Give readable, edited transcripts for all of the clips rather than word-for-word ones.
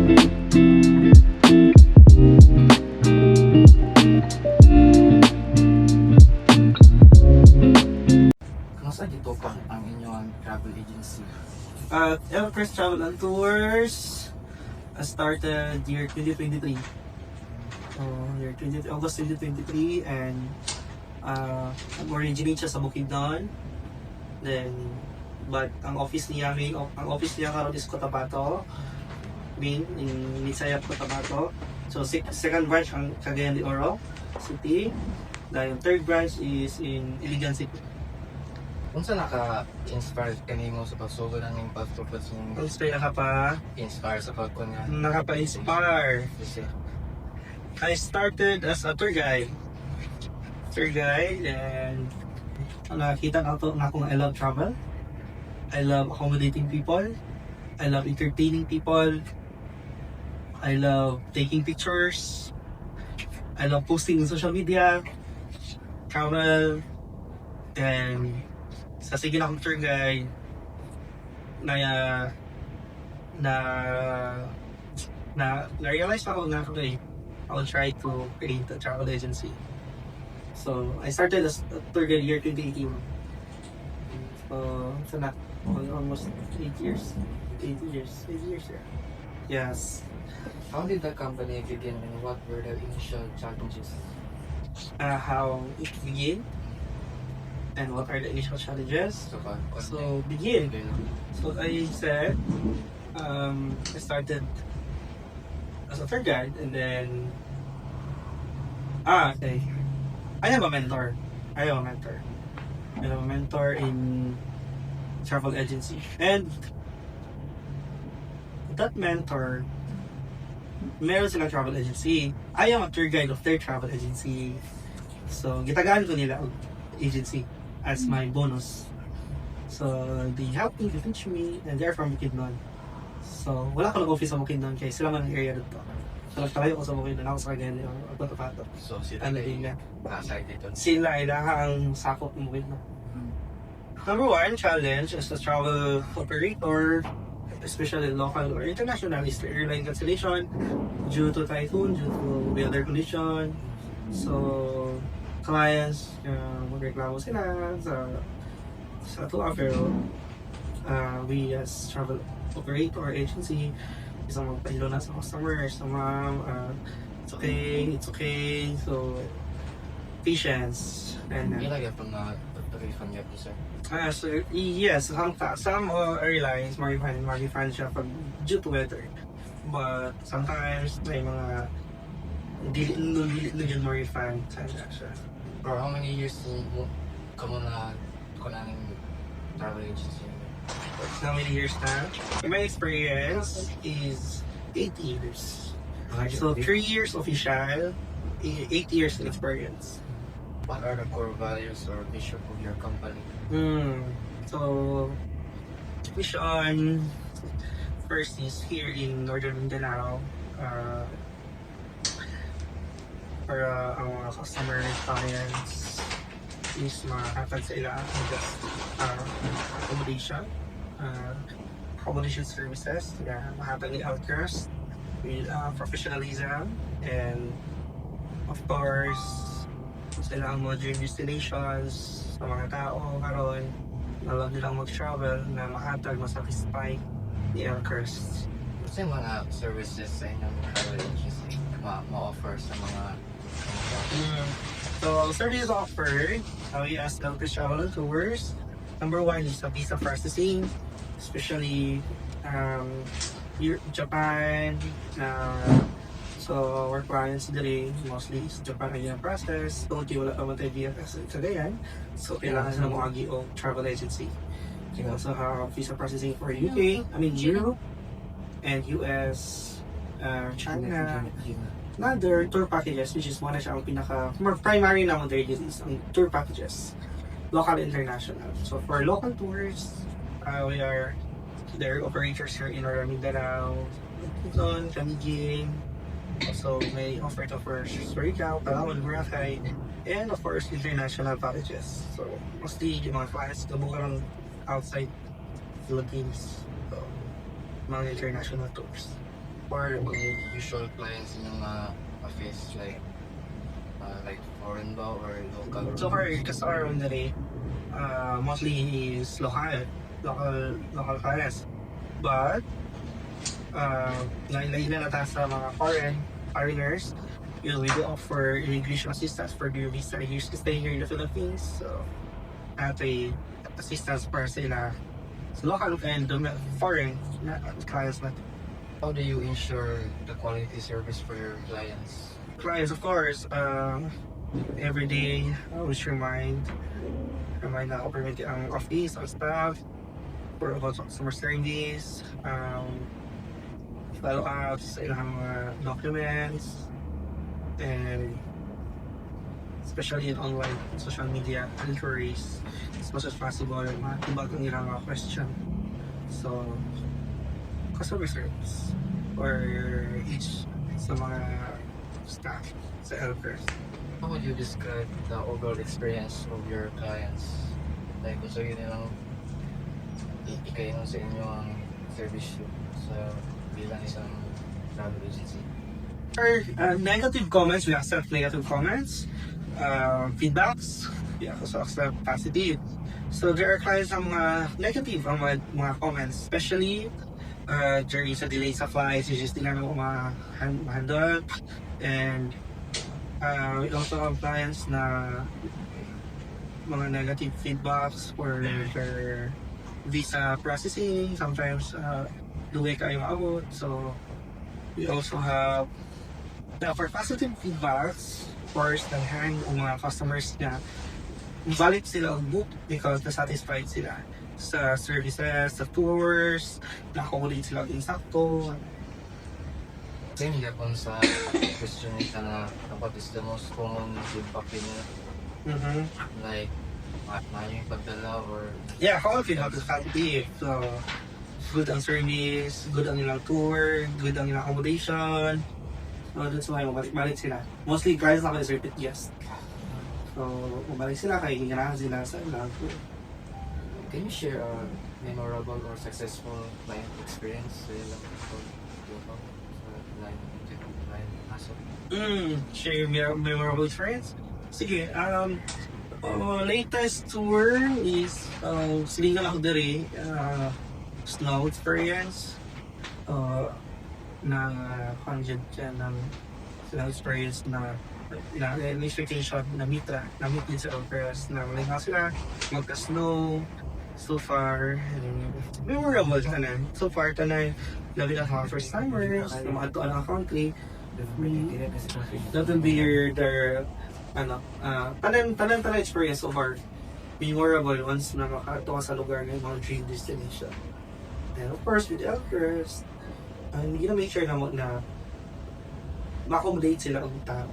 Kumusta dito pa ang inyong travel agency? Everest Travel and Tours started year 2023. August 2023, and nag-originate siya sa Bukidnon. Then, but ang office niya karon is Cotabato, in Nisayap, Cotabato. So second branch ang Cagayan de Oro City. Then third branch is in Iligan City. Kung saan naka-inspire kanimo sa pagsugo ng pagtupad sa Inspire ka pa? inspire sa pagkunya? Nakapa-inspire. Kasi I started as a tour guide. And nakita na akong I love travel. I love accommodating people. I love entertaining people. I love taking pictures. I love posting on social media. Travel. And sa sige na akong tour guide na-realize ako na okay, I'll try to create a travel agency. So I started as a tour guide year 2018. So na almost 8 years. 8 years, yeah. Yes. how did the company begin and what were the initial challenges? How it began and what are the initial challenges. So begin. So I said, I started as a tour guide, and then okay. I have a mentor in travel agency, and that mentor, meron silang travel agency. I am a tour guide of their travel agency. So gitagaan ko nila ang agency as my bonus. So they helped me, they teach me, and they're from Bukidnon. So wala ko nag-office sa Bukidnon kaya sila man ang area dito. So nagtalayo ko sa Bukidnon, ako sa Cagayan de Oro, Cotabato. So sila Ano ay nila? nasa dito. Sila ay ang sakop ng Bukidnon. Number one challenge is the travel operator, especially local or international, is the airline cancellation due to typhoon, due to weather condition. So clients, magreklamo sila sa tour, pero we as travel operator agency, isang magpahilo na sa customers, so ma'am, it's okay, so patience. And Ilagay pa na refund niya po, sir. so yes, some airlines mag-refund siya pag due to weather, but sometimes may mga hindi ma-refund siya. Or how many years ka mo na kunang travel agency? How many years na? My experience is 8 years. So 3 years official, 8 years in experience. What are the core values or vision of your company? So mission first is here in Northern Mindanao, para ang mga customer clients is mahatag sa ila just accommodation services, mahatag ni Outcrest with professionalism, and of course sila ang mga dream destinations sa mga tao karon na love nilang mag-travel, na mahatag, masatisfy ni Outcrest. Kasi mga services sa inyong travel agency ma-offer sa mga So services offered, we ask Outcrest Travel and Tours. Number one is visa processing, especially Japan. So our clients today mostly is Japan ang process. So wala pa man tayo VFS sa Cagayan, so kailangan sila mo agi o travel agency. We also have visa processing for UK, Europe and US, China. Another tour packages, which is one na siya ang primary naman their is ang tour packages, local and international. So for local tours, we are their operators here in Northern Mindanao, Luzon, Camiguin. So may offer to for Surigao, Palawan, Boracay, and of course international packages. So mostly yung mga clients kabukarang outside Philippines, so mga international tours. Or any usual clients in yung office, like foreign ba or local? So far, customer on the day, mostly is local clients. But, nailan na tayo sa mga foreigners. We do offer immigration assistance for their visa years to stay here in the Philippines. So, at a assistance para sila sa local and foreign clients natin. How do you ensure the quality service for your clients? Clients, of course, every day, I always remind na operating ang office, ang staff, for about customer service, follow up sa ilang mga documents, and especially in online social media inquiries, as much as possible, matibag ang ilang mga question. So, customer service or each sa mga staff sa helpers. How would you describe the overall experience of your clients? Like, kung sa'yo nilang ikayin sa inyo ang service sa bilang isang travel agency? Or negative comments, we accept negative comments. Feedbacks, we also accept positive. So there are clients ang mga negative ang mga comments, especially during sa delay sa flights, is just nila handle. And we also have clients na mga negative feedbacks for their visa processing. Sometimes duwe kayo abot. So we also have for positive feedbacks, of course, nanghain ang mga customers na valid sila ang book because na-satisfied sila sa services, sa tours, na-accommodate sila insakto. Same yapon sa question nita na what is the most common feedback nila? Like, maayo yung pagdala or... Yeah, how feedback is positive. So, good ang service, good ang ilang tour, good ang ilang accommodation. So, that's why mabalik sila. Mostly, clients na kayo repeat guest. So, mabalik sila kaya hinganahan sila sa ilang tour. Can you share a memorable or successful client experience sa ilang Share memorable experience? Sige, latest tour is Silingan ako diri, snow experience. Na 100 dyan ng snow experience na expectation na meet din sa Everest na malingaw sila, magka-snow. So far, memorable tanan. So far, tanan, labi na mga first timers, na makatuan ang country. That will be their tanan experience so far. Memorable once na makatuwa sa lugar ng mga dream destination. And of course, with Everest, hindi na make sure na ma-accommodate sila ang tao.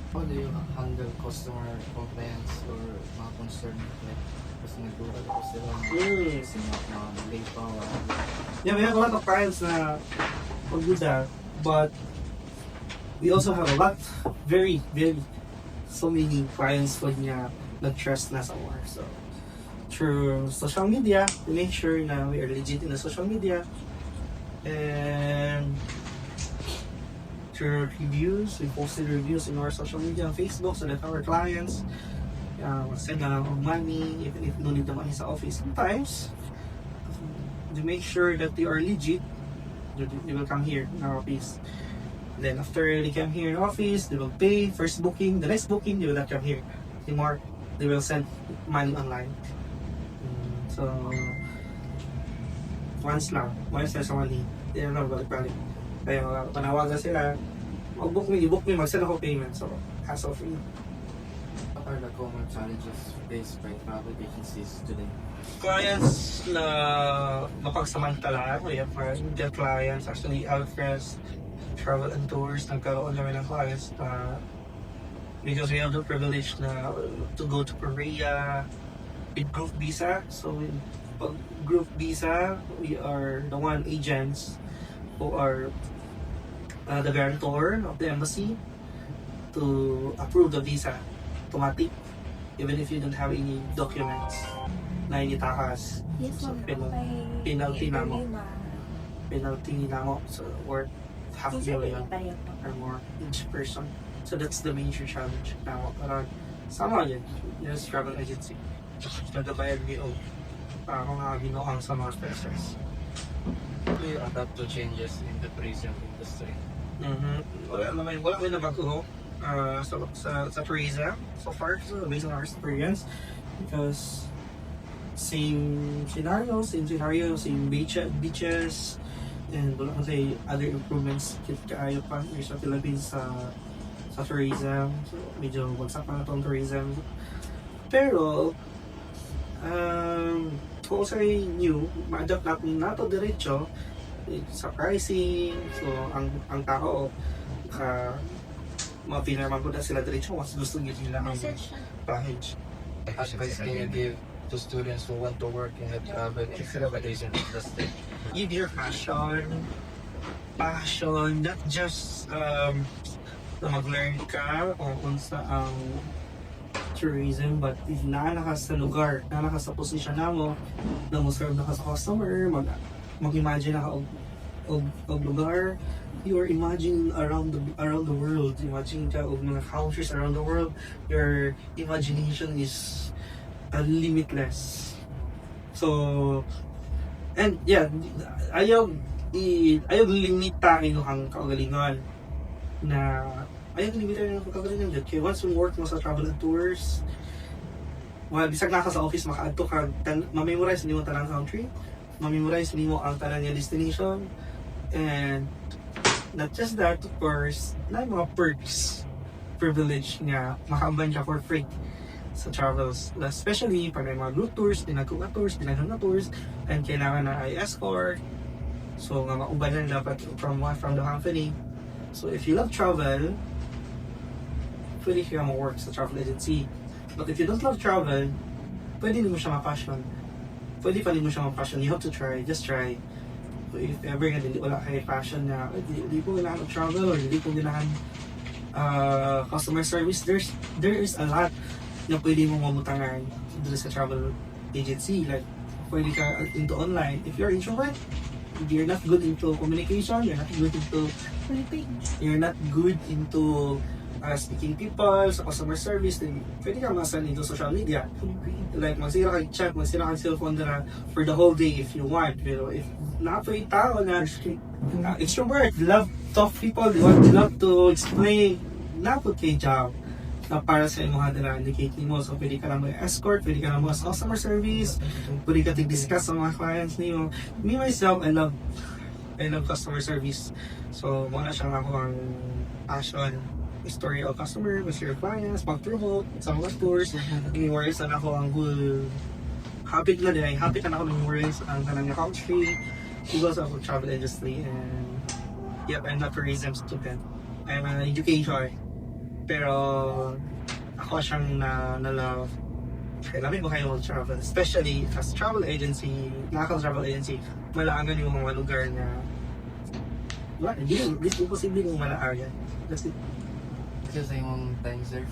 How do you handle customer complaints or mga concern like kasi nagdural ko sila kasi mga late pa or Yeah, we have a lot of clients na do that, but we also have a lot, very so many clients who nag-trust na sa war. So through social media, we make sure na we are legit in the social media, and through reviews, we posted reviews in our social media on Facebook so that our clients send money even if no need the money sa office. Sometimes to make sure that they are legit, they will come here in our office. Then after they come here in office, they will pay first booking. The next booking, they will not come here anymore. They will send money online. So once na sa money, they don't know balik. Kaya panawagan sila, i-book me, mag-send ako payment. So, hassle free. what are the common challenges faced by travel agencies today? Clients na mapagsamantala, we have their clients, actually Alfres Travel and Tours, nagkaroon namin ng clients because we have the privilege to go to Korea with group visa. So with group visa, we are the one agents who are the guarantor of the embassy to approve the visa automatic even if you don't have any documents na initakas. Yes, So, ma'am. penalty na mo. penalty na ako. So, worth half million or more each person. So, that's the major challenge na ako. Parang, sama yun. Yes, travel agency. Nagabayad niyo para ako nga binuang sa mga stressors. You adapt to changes in the tourism industry. Wala naman nabago sa tourism so far, so based on our experience, because same scenario, same beaches, and wala kasi other improvements kaayo pa here sa Philippines sa tourism. So medyo bagsak pa na itong tourism. Pero kung sa new, ma-adapt natin na ito diretso sa pricing. So ang tao mapila naman po na sila diretso mas gusto nila ang package. Advice can you give to students who want to work in the travel and tourism industry? Give your passion, not just na mag-learn ka o kung sa ang tourism, but if naanaka sa lugar, naanaka sa posisyon na mo, na mo serve na ka sa customer, mag-imagine na ka og lugar, you are imagining around the world, imagine ka og mga countries around the world, your imagination is limitless. So, and yeah, ayaw limitahin ang kaugalingon na limitahin ang kaugalingon dyan. Kaya once you work mo sa travel and tours, bisag na ka sa office, maka-adto ka, ma-memorize nimo tanang country, ma-memorize nimo ang tanang destination, and not just that, of course, na mga perks, privilege nga makaamban ka for free sa travels, especially pag may mga group tours, dinagkuha tours, and kailangan na ay escort. So nga maubanan dapat from the company. So if you love travel, pwede ka mag-work sa travel agency. But if you don't love travel, pwede mo siya ma-passion. You have to try, just try. So if ever nga wala kayo passion na hindi ko kailangan travel or hindi ko kailangan customer service, there is a lot na pwede mo mamutangan dito sa travel agency. Like, pwede ka into online. If you're introvert, if you're not good into communication, you're not good into speaking people, sa customer service, then pwede ka masan into social media. Like, magsira kang chat, magsira kang cellphone na for the whole day if you want. Pero if na-pwede tao na extrovert, love talk people, love to explain, napod kay job na para sa mga dala indicate mo. So pwede ka lang mag-escort, pwede ka lang mag customer service, pwede ka discuss sa mga clients niyo. Me myself, I love customer service. So muna siya ako ang passion, story of customer, with your clients, pag-promote sa mga tours, memorize na ako ang whole habit na din. Habit na ako memorize ang kanang country, because of travel industry. And yep, I'm not a tourism student. I'm an educator. Pero ako siyang na-love. Kailangan mo kayo mag-travel. Especially as travel agency, travel agency, malaagan yung mga lugar na hindi imposible yung malaagan. That's it. Kasi sa imong time, sir.